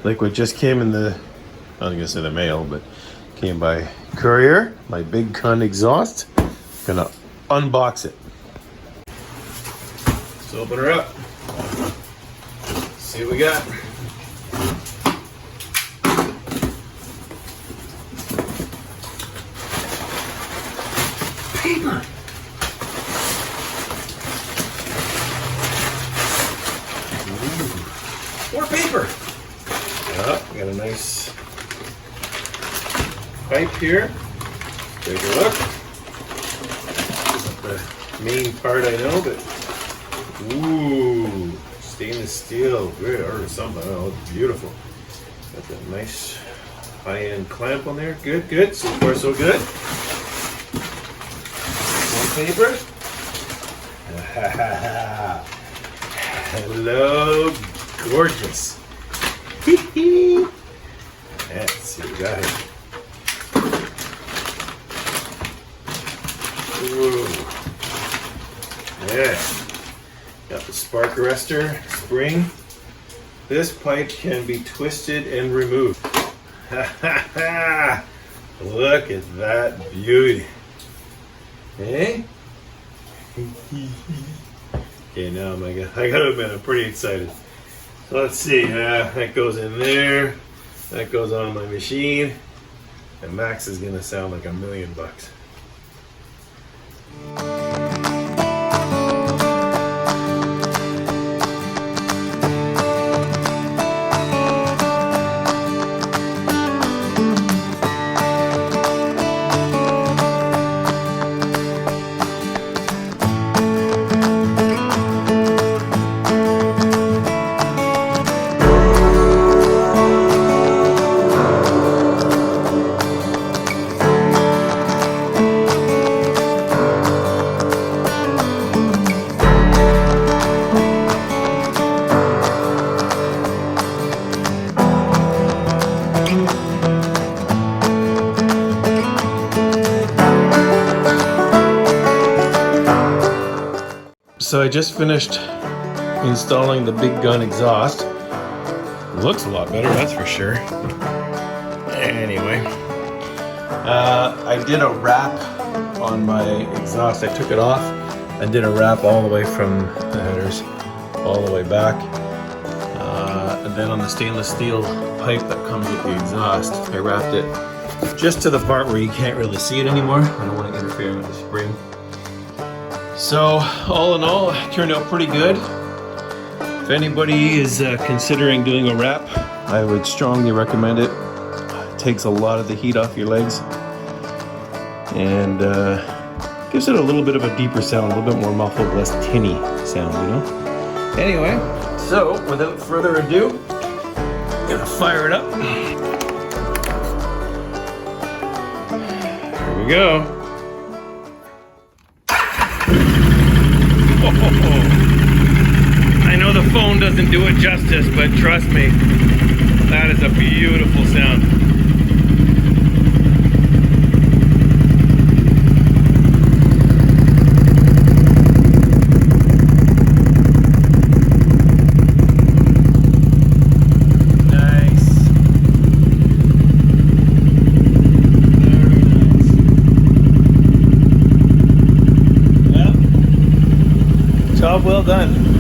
Liquid just came in the, I was gonna say the mail, but came by courier. My big gun exhaust. Gonna unbox it. Let's open her up. See what we got. Paper. Ooh. More paper. Oh, we got a nice pipe here. Take a look. Not the main part I know, but ooh, stainless steel, or something. Oh, beautiful. Got that nice high-end clamp on there. Good, good. So far, so good. More paper. Hello, gorgeous. Let's see what we got here. Ooh. Yeah. Got the spark arrestor spring. This pipe can be twisted and removed. Look at that beauty. Hey? Okay, now I gotta admit, I'm pretty excited. So let's see, that goes in there, that goes on my machine, and Max is gonna sound like $1 million. So I just finished installing the big gun exhaust. Looks a lot better, that's for sure. Anyway, I did a wrap on my exhaust. I took it off and did a wrap all the way from the headers all the way back. And then on the stainless steel pipe that comes with the exhaust, I wrapped it just to the part where you can't really see it anymore. I don't want to interfere with the spring. So all in all, it turned out pretty good. If anybody is considering doing a wrap, I would strongly recommend it. It takes a lot of the heat off your legs and gives it a little bit of a deeper sound, a little bit more muffled, less tinny sound, you know? Anyway, so without further ado, I'm gonna fire it up. Here we go. I know the phone doesn't do it justice, but trust me, that is a beautiful sound. Nice. Very nice. Well, job well done.